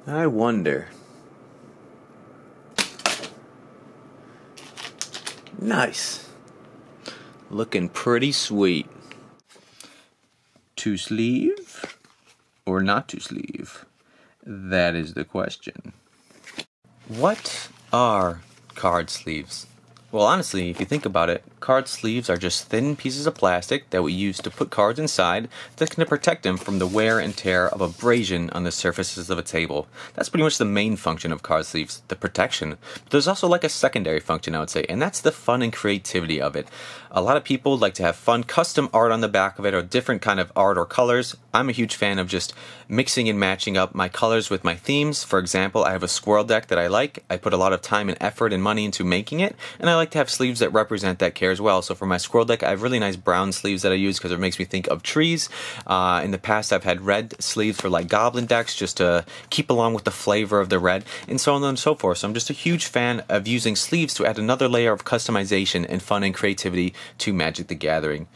I wonder. Nice. Looking pretty sweet. To sleeve or not to sleeve? That is the question. What are card sleeves? Well, honestly, if you think about it, card sleeves are just thin pieces of plastic that we use to put cards inside that's going to protect them from the wear and tear of abrasion on the surfaces of a table. That's pretty much the main function of card sleeves, the protection. But there's also like a secondary function, I would say, and that's the fun and creativity of it. A lot of people like to have fun custom art on the back of it or different kind of art or colors. I'm a huge fan of just mixing and matching up my colors with my themes. For example, I have a squirrel deck that I like. I put a lot of time and effort and money into making it, and I like to have sleeves that represent that care as well. So for my squirrel deck, I have really nice brown sleeves that I use because it makes me think of trees. In the past, I've had red sleeves for like goblin decks just to keep along with the flavor of the red, and so on and so forth. So I'm just a huge fan of using sleeves to add another layer of customization and fun and creativity to Magic the Gathering.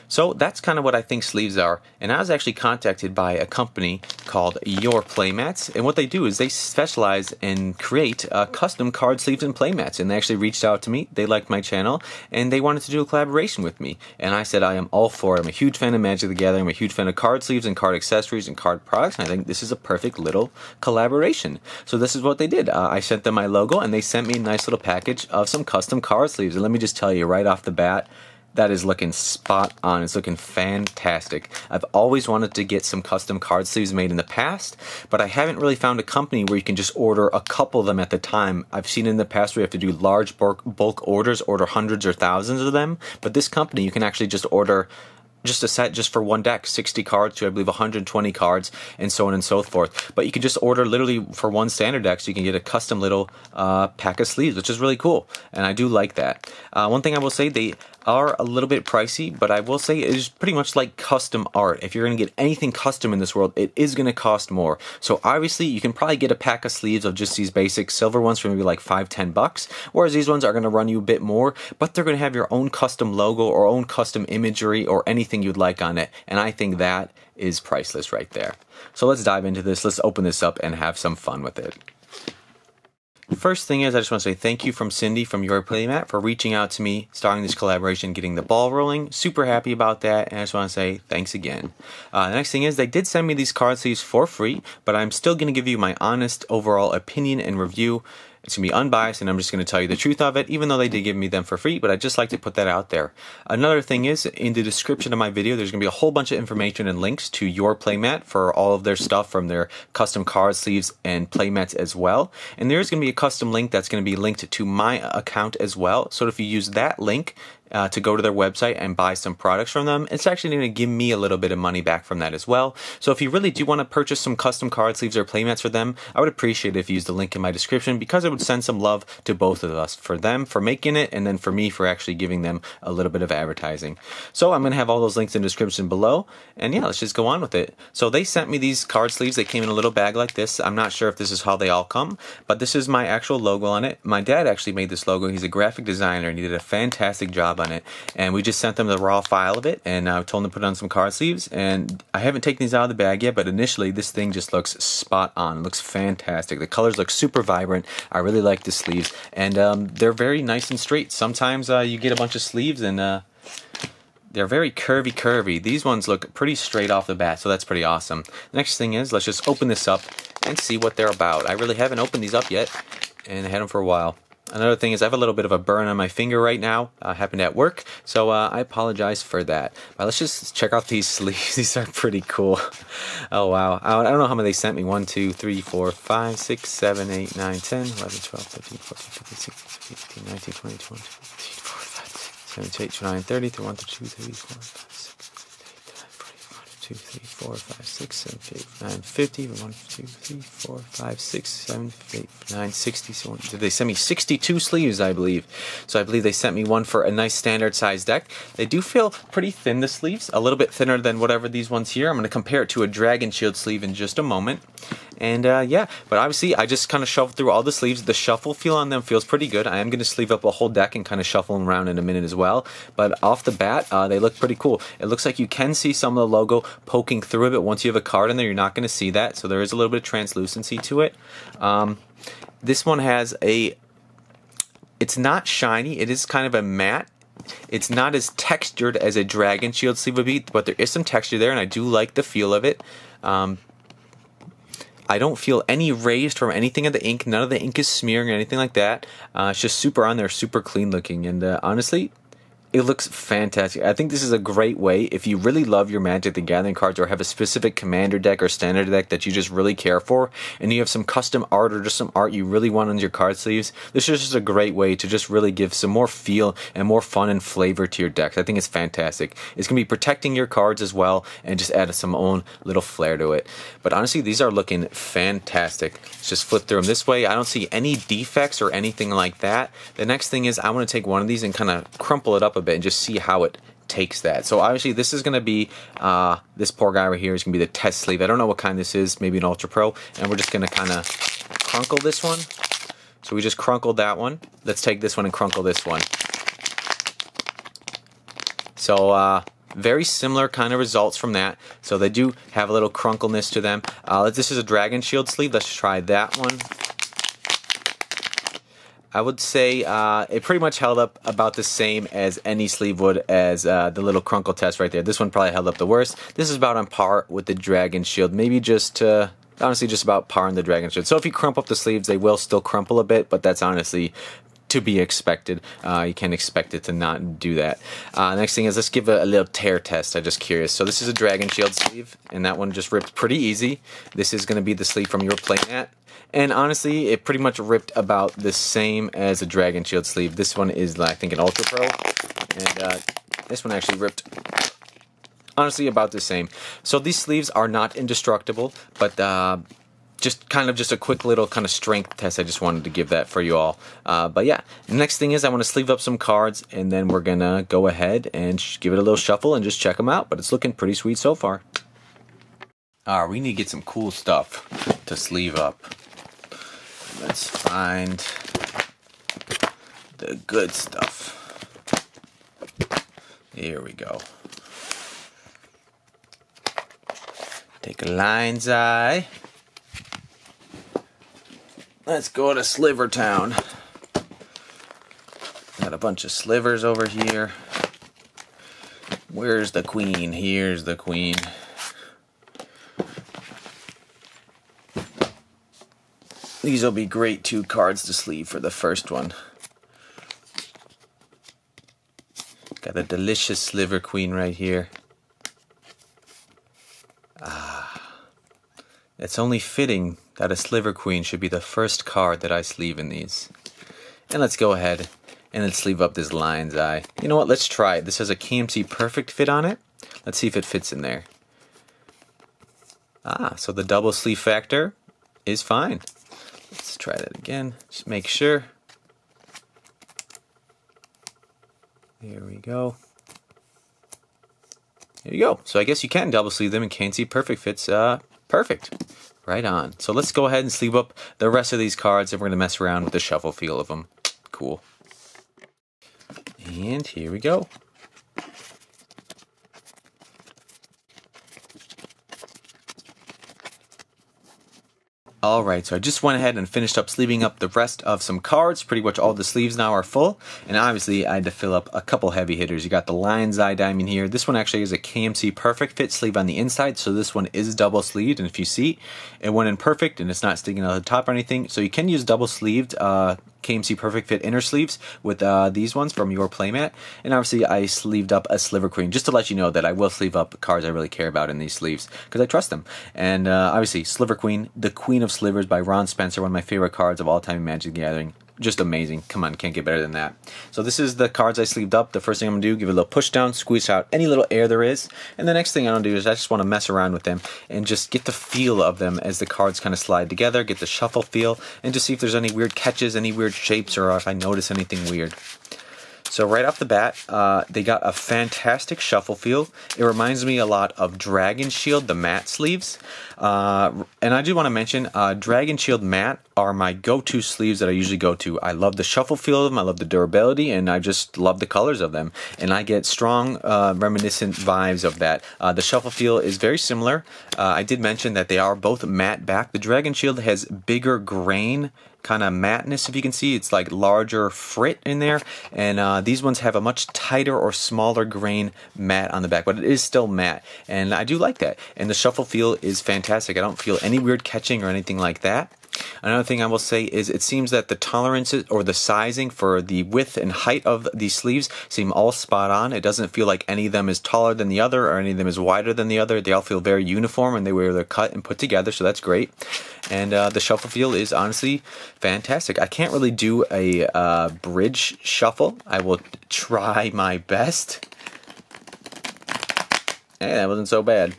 So that's kind of what I think sleeves are. And I was actually contacted by a company called Your Playmats, and what they do is they specialize and create custom card sleeves and playmats. And they actually reached out to me. They liked my channel, and they wanted to do a collaboration with me. And I said I am all for it. I'm a huge fan of Magic the Gathering. I'm a huge fan of card sleeves and card accessories and card products. And I think this is a perfect little collaboration. So this is what they did. I sent them my logo, and they sent me a nice little package of some custom card sleeves. And let me just tell you right off the bat, that is looking spot on. It's looking fantastic. I've always wanted to get some custom card sleeves made in the past, but I haven't really found a company where you can just order a couple of them at the time. I've seen in the past where you have to do large bulk orders, order hundreds or thousands of them, but this company you can actually just order just a set just for one deck, 60 cards to I believe 120 cards, and so on and so forth. But you can just order literally for one standard deck, so you can get a custom little pack of sleeves, which is really cool, and I do like that. One thing I will say, they are a little bit pricey, but I will say it is pretty much like custom art. If you're going to get anything custom in this world, it is going to cost more. So obviously you can probably get a pack of sleeves of just these basic silver ones for maybe like $5-10, whereas these ones are going to run you a bit more, but they're going to have your own custom logo or own custom imagery or anything you'd like on it, and I think that is priceless right there. So let's dive into this. Let's open this up and have some fun with it. First thing is, I just want to say thank you from Cindy from Your Playmat for reaching out to me, starting this collaboration, getting the ball rolling. Super happy about that, and I just want to say thanks again. The next thing is, they did send me these card sleeves for free, but I'm still going to give you my honest overall opinion and review. It's going to be unbiased, and I'm just going to tell you the truth of it, even though they did give me them for free, but I'd just like to put that out there. Another thing is, in the description of my video, there's going to be a whole bunch of information and links to Your Playmat for all of their stuff, from their custom card sleeves and playmats as well. And there's going to be a custom link that's going to be linked to my account as well. So if you use that link to go to their website and buy some products from them, it's actually going to give me a little bit of money back from that as well. So if you really do want to purchase some custom card sleeves or playmats for them, I would appreciate it if you use the link in my description, because it would send some love to both of us, for them for making it, and then for me for actually giving them a little bit of advertising. So I'm going to have all those links in the description below, and yeah, let's just go on with it. So they sent me these card sleeves. They came in a little bag like this. I'm not sure if this is how they all come, but this is my actual logo on it. My dad actually made this logo. He's a graphic designer, and he did a fantastic job on it, and we just sent them the raw file of it, and I told them to put on some card sleeves, and I haven't taken these out of the bag yet, but initially this thing just looks spot on. It looks fantastic. The colors look super vibrant. I really like the sleeves, and they're very nice and straight. Sometimes you get a bunch of sleeves and they're very curvy. These ones look pretty straight off the bat, so that's pretty awesome. The next thing is, let's just open this up and see what they're about. I really haven't opened these up yet, and I had them for a while. Another thing is, I have a little bit of a burn on my finger right now. Happened at work, so I apologize for that. But let's just check out these sleeves. These are pretty cool. Oh wow. I don't know how many they sent me. 1, 2, 3, 4, 5, 6, 7, 8, 9, 10, 11, 12, 13, 14, 15, 16, 17, 18, 19, 20, 21, 22, 23, 24, 25, 26, 27, 28, 29, 30, 31, 32, 34, 35, 2, 3, 4, 5, 6, 7, 8, 9, 50, 1, 2, 3, 4, 5, 6, 7, 8, 9, 60. So they sent me 62 sleeves, I believe. So I believe they sent me one for a nice standard size deck. They do feel pretty thin, the sleeves, a little bit thinner than whatever these ones here. I'm going to compare it to a Dragon Shield sleeve in just a moment. And yeah, but obviously I just kind of shuffled through all the sleeves. The shuffle feel on them feels pretty good. I am going to sleeve up a whole deck and kind of shuffle them around in a minute as well. But off the bat, they look pretty cool. It looks like you can see some of the logo poking through it, but once you have a card in there, you're not going to see that. So there is a little bit of translucency to it. This one has it's not shiny. It is kind of a matte. It's not as textured as a Dragon Shield sleeve would be, but there is some texture there, and I do like the feel of it. I don't feel any raised from anything of the ink. None of the ink is smearing or anything like that. It's just super on there, super clean looking, and honestly, it looks fantastic. I think this is a great way if you really love your Magic the Gathering cards or have a specific commander deck or standard deck that you just really care for, and you have some custom art or just some art you really want on your card sleeves. This is just a great way to just really give some more feel and more fun and flavor to your decks. I think it's fantastic. It's going to be protecting your cards as well and just add some own little flair to it. But honestly, these are looking fantastic. Let's just flip through them this way. I don't see any defects or anything like that. The next thing is I want to take one of these and kind of crumple it up a bit and just see how it takes that. So obviously this is going to be this poor guy right here is going to be the test sleeve. I don't know what kind this is, maybe an Ultra Pro, and we're just going to kind of crunkle this one. So we just crunkled that one. Let's take this one and crunkle this one. So very similar kind of results from that. So they do have a little crunkleness to them. This is a Dragon Shield sleeve. Let's try that one. I would say it pretty much held up about the same as any sleeve would as the little crunkle test right there. This one probably held up the worst. This is about on par with the Dragon Shield. Maybe just, honestly, just about par on the Dragon Shield. So if you crumple up the sleeves, they will still crumple a bit, but that's honestly to be expected. You can't expect it to not do that. Next thing is let's give a little tear test. I'm just curious. So this is a Dragon Shield sleeve, and that one just ripped pretty easy. This is going to be the sleeve from Your Playmat. And honestly, it pretty much ripped about the same as a Dragon Shield sleeve. This one is, I think, an Ultra Pro. And this one actually ripped, honestly, about the same. So these sleeves are not indestructible, but just a quick little kind of strength test. I just wanted to give that for you all. But yeah, the next thing is I want to sleeve up some cards, and then we're going to go ahead and give it a little shuffle and just check them out. But it's looking pretty sweet so far. Alright, we need to get some cool stuff to sleeve up. Let's find the good stuff. Here we go. Take a lion's eye. Let's go to Sliver Town. Got a bunch of slivers over here. Where's the queen? Here's the queen. These will be great 2 cards to sleeve for the first one. Got a delicious Sliver Queen right here. It's only fitting that a Sliver Queen should be the first card that I sleeve in these. And let's go ahead and let's sleeve up this lion's eye. You know what? Let's try it. This has a KMC Perfect fit on it. Let's see if it fits in there. So the double sleeve factor is fine. Let's try that again. Just make sure. Here we go. There you go. So I guess you can double sleeve them and KMC Perfect fits perfect. Right on. So let's go ahead and sleeve up the rest of these cards, and we're going to mess around with the shuffle feel of them. Cool. And here we go. Alright, so I just went ahead and finished up sleeving up the rest of some cards. Pretty much all the sleeves now are full. And obviously I had to fill up a couple heavy hitters. You got the Lion's Eye Diamond here. This one actually is a KMC Perfect Fit sleeve on the inside. So this one is double sleeved. And if you see, it went in perfect and it's not sticking out the top or anything. So you can use double sleeved KMC Perfect Fit inner sleeves with these ones from Your Playmat. And obviously I sleeved up a Sliver Queen just to let you know that I will sleeve up cards I really care about in these sleeves because I trust them. And obviously Sliver Queen, the Queen of Slivers by Ron Spencer, one of my favorite cards of all time in Magic the Gathering. Just amazing. Come on, can't get better than that. So this is the cards I sleeved up. The first thing I'm going to do, give it a little push down, squeeze out any little air there is. And the next thing I'm going to do is I just want to mess around with them and just get the feel of them as the cards kind of slide together, get the shuffle feel, and just see if there's any weird catches, any weird shapes, or if I notice anything weird. So right off the bat, they got a fantastic shuffle feel. It reminds me a lot of Dragon Shield, the matte sleeves. And I do want to mention, Dragon Shield matte are my go-to sleeves that I usually go to. I love the shuffle feel of them, I love the durability, and I just love the colors of them. And I get strong reminiscent vibes of that. The shuffle feel is very similar. I did mention that they are both matte back. The Dragon Shield has bigger grain kind of matteness, if you can see. It's like larger frit in there, and these ones have a much tighter or smaller grain matte on the back, but it is still matte, and I do like that. And the shuffle feel is fantastic. I don't feel any weird catching or anything like that. Another thing I will say is it seems that the tolerances or the sizing for the width and height of these sleeves seem all spot on. It doesn't feel like any of them is taller than the other or any of them is wider than the other. They all feel very uniform and they were they're cut and put together, so that's great. And the shuffle feel is honestly fantastic. I can't really do a bridge shuffle. I will try my best. Hey, that wasn't so bad.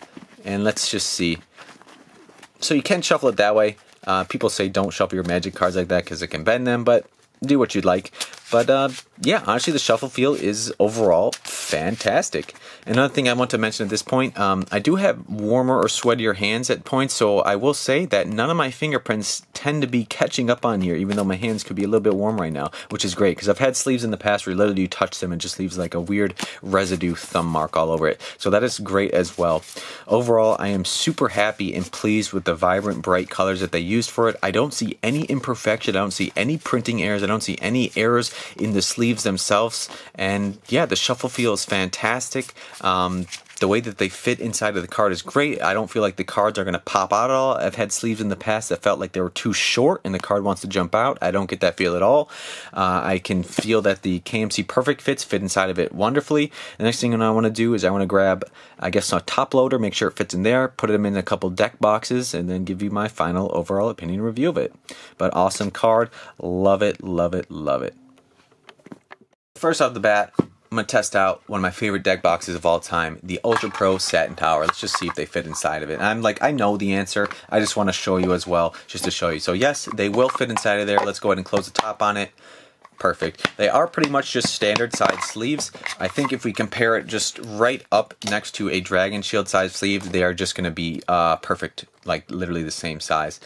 And let's just see. So you can shuffle it that way. People say don't shuffle your Magic cards like that because it can bend them, but do what you'd like. But yeah, honestly, the shuffle feel is overall fantastic. Another thing I want to mention at this point, I do have warmer or sweatier hands at points, so I will say that none of my fingerprints tend to be catching up on here, even though my hands could be a little bit warm right now, which is great, because I've had sleeves in the past where literally you touch them and just leaves like a weird residue thumb mark all over it. So that is great as well. Overall, I am super happy and pleased with the vibrant, bright colors that they used for it. I don't see any imperfection, I don't see any printing errors, I don't see any errors in the sleeves themselves, and yeah, the shuffle feel is fantastic. The way that they fit inside of the card is great. I don't feel like the cards are going to pop out at all. I've had sleeves in the past that felt like they were too short and the card wants to jump out. I don't get that feel at all. I can feel that the KMC Perfect Fits fit inside of it wonderfully. The next thing I want to do is I want to grab, I guess, a top loader, make sure it fits in there, put them in a couple deck boxes, and then give you my final overall opinion review of it. But awesome card. Love it, love it, love it. First off the bat, I'm going to test out one of my favorite deck boxes of all time, the Ultra Pro Satin Tower. Let's just see if they fit inside of it. And I'm like, I know the answer. I just want to show you as well, just to show you. So yes, they will fit inside of there. Let's go ahead and close the top on it. Perfect. They are pretty much just standard size sleeves. I think if we compare it just right up next to a Dragon Shield size sleeve, they are just going to be perfect, like literally the same size.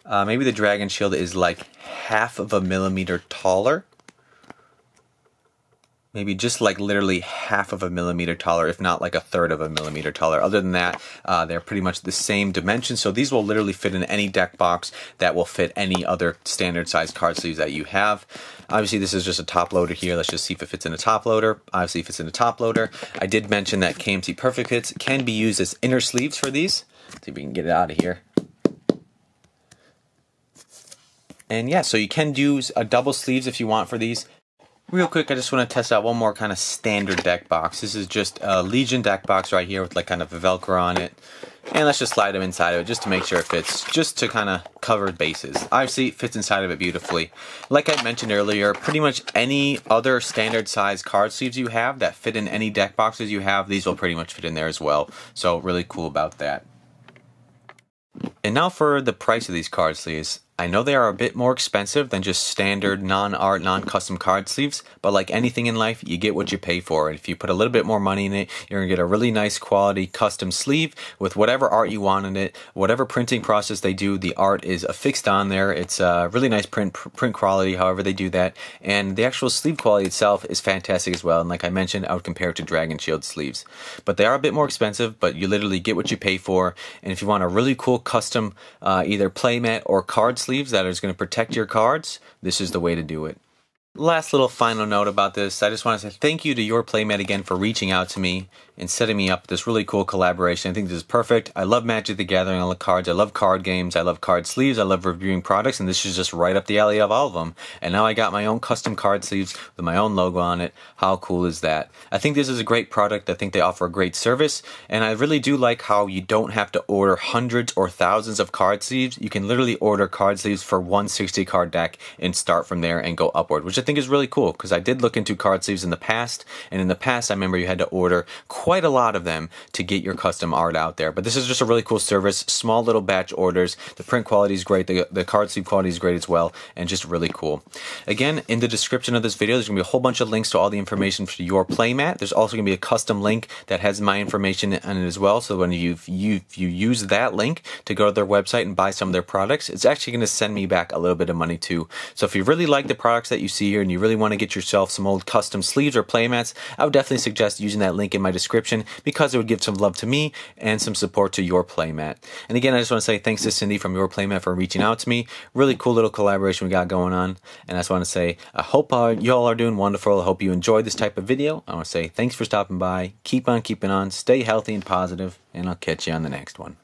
Maybe the Dragon Shield is like 1/2 of a millimeter taller. Maybe just like literally 1/2 of a millimeter taller, if not like 1/3 of a millimeter taller. Other than that, they're pretty much the same dimension. So these will literally fit in any deck box that will fit any other standard size card sleeves that you have. Obviously, this is just a top loader here. Let's just see if it fits in a top loader. Obviously, it fits in a top loader. I did mention that KMC Perfect Fits can be used as inner sleeves for these. Let's see if we can get it out of here. And yeah, so you can use a double sleeves if you want for these. Real quick, I just want to test out one more kind of standard deck box. This is just a Legion deck box right here with like kind of a Velcro on it. And let's just slide them inside of it just to make sure it fits, just to kind of cover bases. Obviously, it fits inside of it beautifully. Like I mentioned earlier, pretty much any other standard size card sleeves you have that fit in any deck boxes you have, these will pretty much fit in there as well. So really cool about that. And now for the price of these card sleeves. I know they are a bit more expensive than just standard non-art, non-custom card sleeves, but like anything in life, you get what you pay for. And if you put a little bit more money in it, you're going to get a really nice quality custom sleeve with whatever art you want in it, whatever printing process they do, the art is affixed on there. It's a really nice print quality, however they do that. And the actual sleeve quality itself is fantastic as well. And like I mentioned, I would compare it to Dragon Shield sleeves. But they are a bit more expensive, but you literally get what you pay for. And if you want a really cool custom either playmat or card sleeve that is going to protect your cards, this is the way to do it. Last little final note about this, I just want to say thank you to Your Playmat again for reaching out to me and setting me up this really cool collaboration. I think this is perfect. I love Magic the Gathering, I love cards, I love card games, I love card sleeves, I love reviewing products, and this is just right up the alley of all of them. And now I got my own custom card sleeves with my own logo on it. How cool is that? I think this is a great product. I think they offer a great service, and I really do like how you don't have to order hundreds or thousands of card sleeves. You can literally order card sleeves for one 60 card deck and start from there and go upward, which I think think is really cool because I did look into card sleeves in the past, and in the past I remember you had to order quite a lot of them to get your custom art out there. But this is just a really cool service, small little batch orders. The print quality is great, the card sleeve quality is great as well, and just really cool. Again, in the description of this video, there's going to be a whole bunch of links to all the information for Your Playmat. There's also going to be a custom link that has my information on it as well. So when you use that link to go to their website and buy some of their products, it's actually going to send me back a little bit of money too. So if you really like the products that you see here and you really want to get yourself some old custom sleeves or playmats, I would definitely suggest using that link in my description because it would give some love to me and some support to Your Playmat. And again, I just want to say thanks to Cindy from Your Playmat for reaching out to me. Really cool little collaboration we got going on. And I just want to say, I hope you all are doing wonderful. I hope you enjoyed this type of video. I want to say thanks for stopping by. Keep on keeping on. Stay healthy and positive, and I'll catch you on the next one.